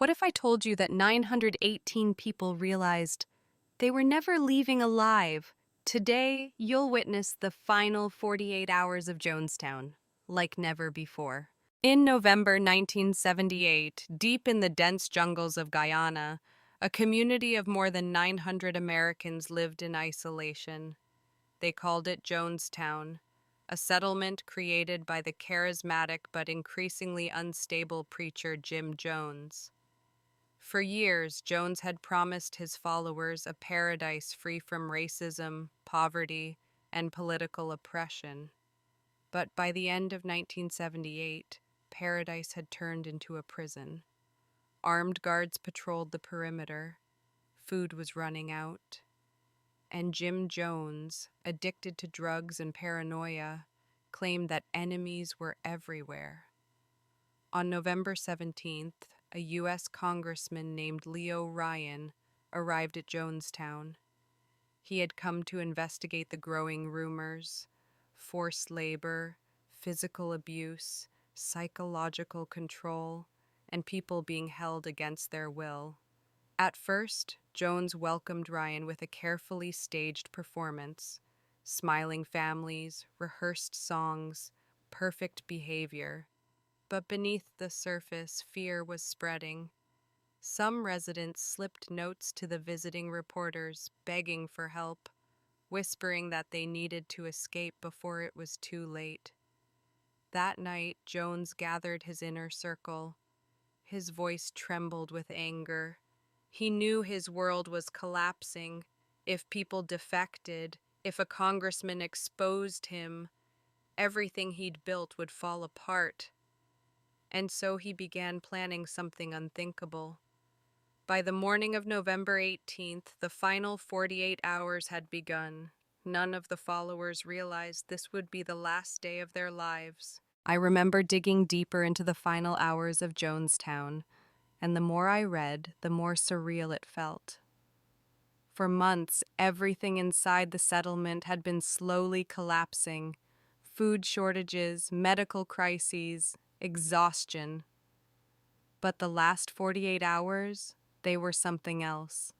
What if I told you that 918 people realized they were never leaving alive? Today, you'll witness the final 48 hours of Jonestown, like never before. In November 1978, deep in the dense jungles of Guyana, a community of more than 900 Americans lived in isolation. They called it Jonestown, a settlement created by the charismatic but increasingly unstable preacher Jim Jones. For years, Jones had promised his followers a paradise free from racism, poverty, and political oppression. But by the end of 1978, paradise had turned into a prison. Armed guards patrolled the perimeter, food was running out, and Jim Jones, addicted to drugs and paranoia, claimed that enemies were everywhere. On November 17th, a U.S. congressman named Leo Ryan arrived at Jonestown. He had come to investigate the growing rumors, forced labor, physical abuse, psychological control, and people being held against their will. At first, Jones welcomed Ryan with a carefully staged performance, smiling families, rehearsed songs, perfect behavior. But beneath the surface, fear was spreading. Some residents slipped notes to the visiting reporters, begging for help, whispering that they needed to escape before it was too late. That night, Jones gathered his inner circle. His voice trembled with anger. He knew his world was collapsing. If people defected, if a congressman exposed him, everything he'd built would fall apart. And so he began planning something unthinkable. By the morning of November 18th, the final 48 hours had begun. None of the followers realized this would be the last day of their lives. I remember digging deeper into the final hours of Jonestown, and the more I read, the more surreal it felt. For months, everything inside the settlement had been slowly collapsing. Food shortages, medical crises, exhaustion. But the last 48 hours, they were something else.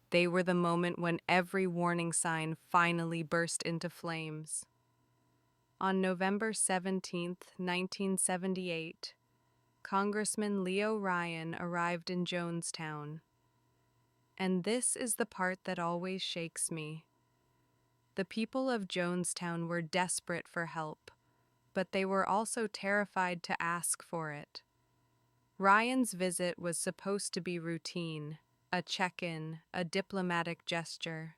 They were the moment when every warning sign finally burst into flames. On November 17, 1978, Congressman Leo Ryan arrived in Jonestown. And this is the part that always shakes me. The people of Jonestown were desperate for help, but they were also terrified to ask for it. Ryan's visit was supposed to be routine, a check-in, a diplomatic gesture.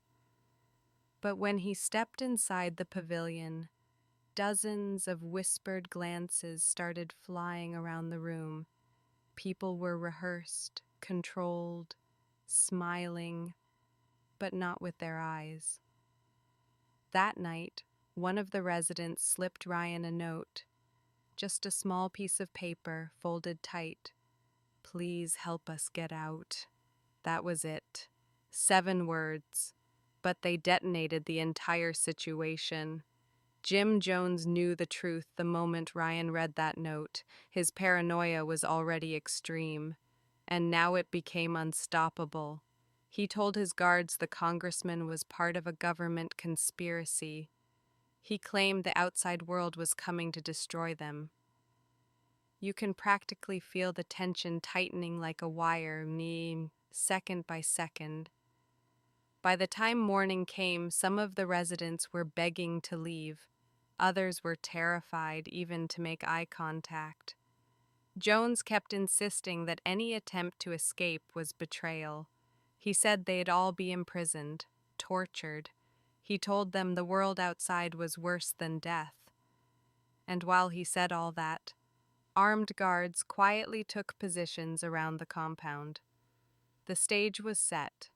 But when he stepped inside the pavilion, dozens of whispered glances started flying around the room. People were rehearsed, controlled, smiling, but not with their eyes. That night, one of the residents slipped Ryan a note, just a small piece of paper folded tight. "Please help us get out." That was it. 7 words, but they detonated the entire situation. Jim Jones knew the truth the moment Ryan read that note. His paranoia was already extreme, and now it became unstoppable. He told his guards the congressman was part of a government conspiracy. He claimed the outside world was coming to destroy them. You can practically feel the tension tightening like a wire, second by second. By the time morning came, some of the residents were begging to leave. Others were terrified even to make eye contact. Jones kept insisting that any attempt to escape was betrayal. He said they'd all be imprisoned, tortured. He told them the world outside was worse than death. And while he said all that, armed guards quietly took positions around the compound. The stage was set.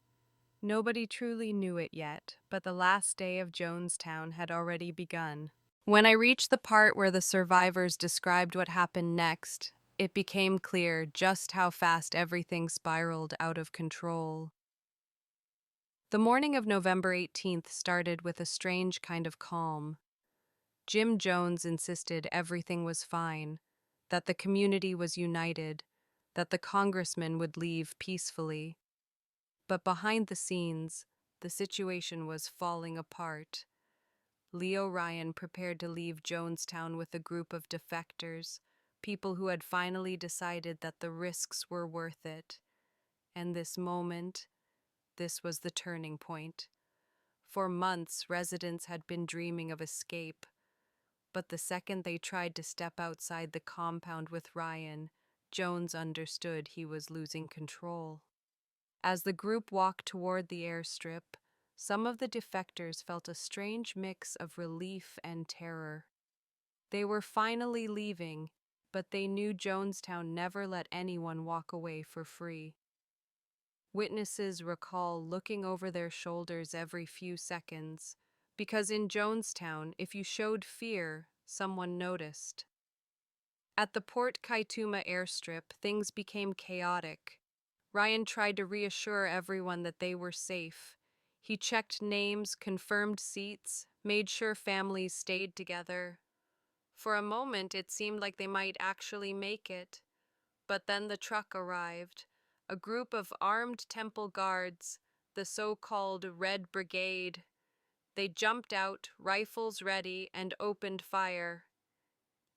Nobody truly knew it yet, but the last day of Jonestown had already begun. When I reached the part where the survivors described what happened next, it became clear just how fast everything spiraled out of control. The morning of November 18th started with a strange kind of calm. Jim Jones insisted everything was fine, that the community was united, that the congressman would leave peacefully. But behind the scenes, the situation was falling apart. Leo Ryan prepared to leave Jonestown with a group of defectors, people who had finally decided that the risks were worth it. And this was the turning point. For months, residents had been dreaming of escape, but the second they tried to step outside the compound with Ryan, Jones understood he was losing control. As the group walked toward the airstrip, some of the defectors felt a strange mix of relief and terror. They were finally leaving, but they knew Jonestown never let anyone walk away for free. Witnesses recall looking over their shoulders every few seconds, because in Jonestown, if you showed fear, someone noticed. At the Port Kaituma airstrip, things became chaotic. Ryan tried to reassure everyone that they were safe. He checked names, confirmed seats, made sure families stayed together. For a moment, it seemed like they might actually make it. But then the truck arrived, a group of armed temple guards, the so-called Red Brigade. They jumped out, rifles ready, and opened fire.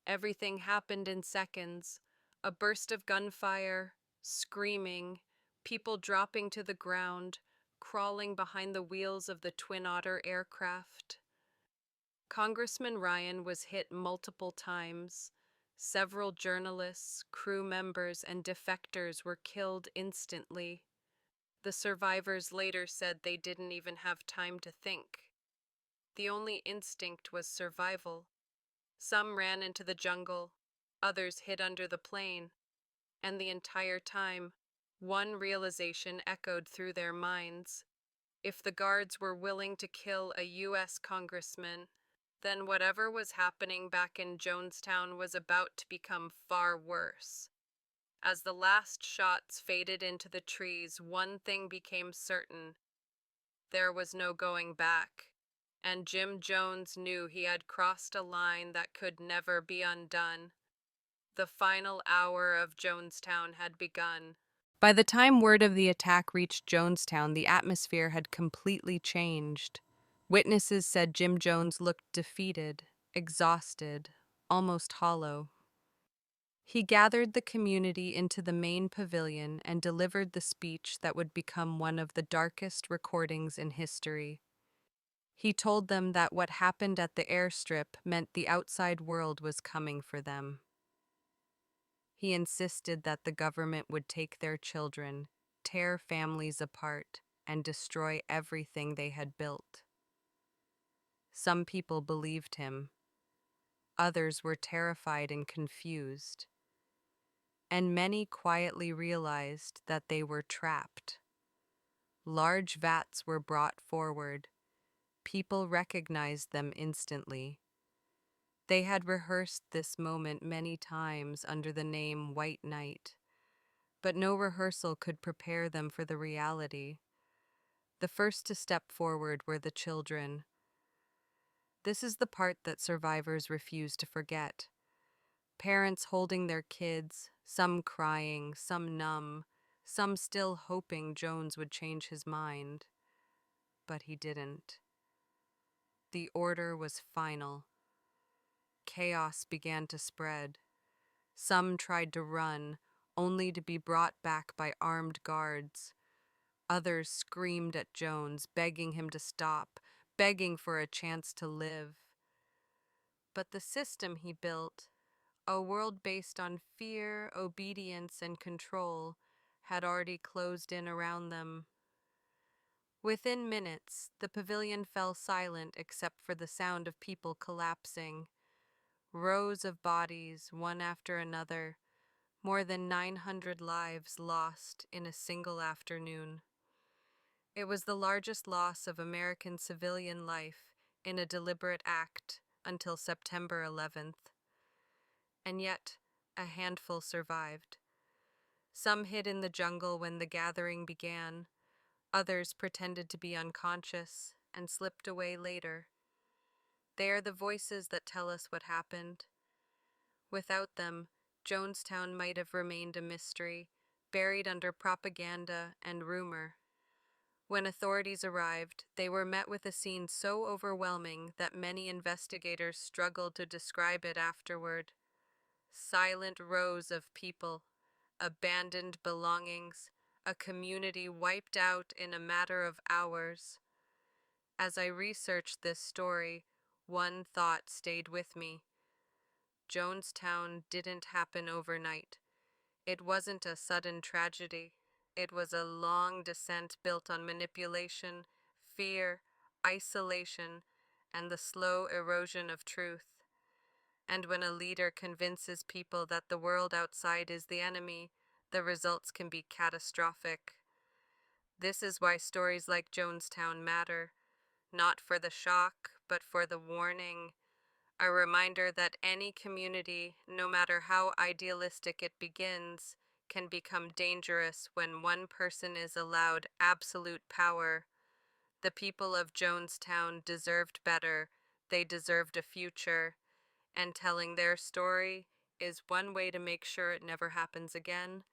Everything happened in seconds. A burst of gunfire, screaming, people dropping to the ground, crawling behind the wheels of the Twin Otter aircraft. Congressman Ryan was hit multiple times. Several journalists, crew members, and defectors were killed instantly. The survivors later said they didn't even have time to think. The only instinct was survival. Some ran into the jungle, others hid under the plane, and the entire time, one realization echoed through their minds. If the guards were willing to kill a U.S. congressman, then whatever was happening back in Jonestown was about to become far worse. As the last shots faded into the trees, one thing became certain. There was no going back, and Jim Jones knew he had crossed a line that could never be undone. The final hour of Jonestown had begun. By the time word of the attack reached Jonestown, the atmosphere had completely changed. Witnesses said Jim Jones looked defeated, exhausted, almost hollow. He gathered the community into the main pavilion and delivered the speech that would become one of the darkest recordings in history. He told them that what happened at the airstrip meant the outside world was coming for them. He insisted that the government would take their children, tear families apart, and destroy everything they had built. Some people believed him. Others were terrified and confused. And many quietly realized that they were trapped. Large vats were brought forward. People recognized them instantly. They had rehearsed this moment many times under the name White Knight, but no rehearsal could prepare them for the reality. The first to step forward were the children. This is the part that survivors refuse to forget. Parents holding their kids, some crying, some numb, some still hoping Jones would change his mind. But he didn't. The order was final. Chaos began to spread. Some tried to run, only to be brought back by armed guards. Others screamed at Jones, begging him to stop, begging for a chance to live. But the system he built, a world based on fear, obedience, and control, had already closed in around them. Within minutes, the pavilion fell silent except for the sound of people collapsing. Rows of bodies, one after another, more than 900 lives lost in a single afternoon. It was the largest loss of American civilian life in a deliberate act until September 11th. And yet, a handful survived. Some hid in the jungle when the gathering began. Others pretended to be unconscious and slipped away later. They are the voices that tell us what happened. Without them, Jonestown might have remained a mystery, buried under propaganda and rumor. When authorities arrived, they were met with a scene so overwhelming that many investigators struggled to describe it afterward. Silent rows of people, abandoned belongings, a community wiped out in a matter of hours. As I researched this story, one thought stayed with me. Jonestown didn't happen overnight. It wasn't a sudden tragedy. It was a long descent built on manipulation, fear, isolation, and the slow erosion of truth. And when a leader convinces people that the world outside is the enemy, the results can be catastrophic. This is why stories like Jonestown matter, not for the shock, but for the warning, a reminder that any community, no matter how idealistic it begins, can become dangerous when one person is allowed absolute power. The people of Jonestown deserved better. They deserved a future, and telling their story is one way to make sure it never happens again.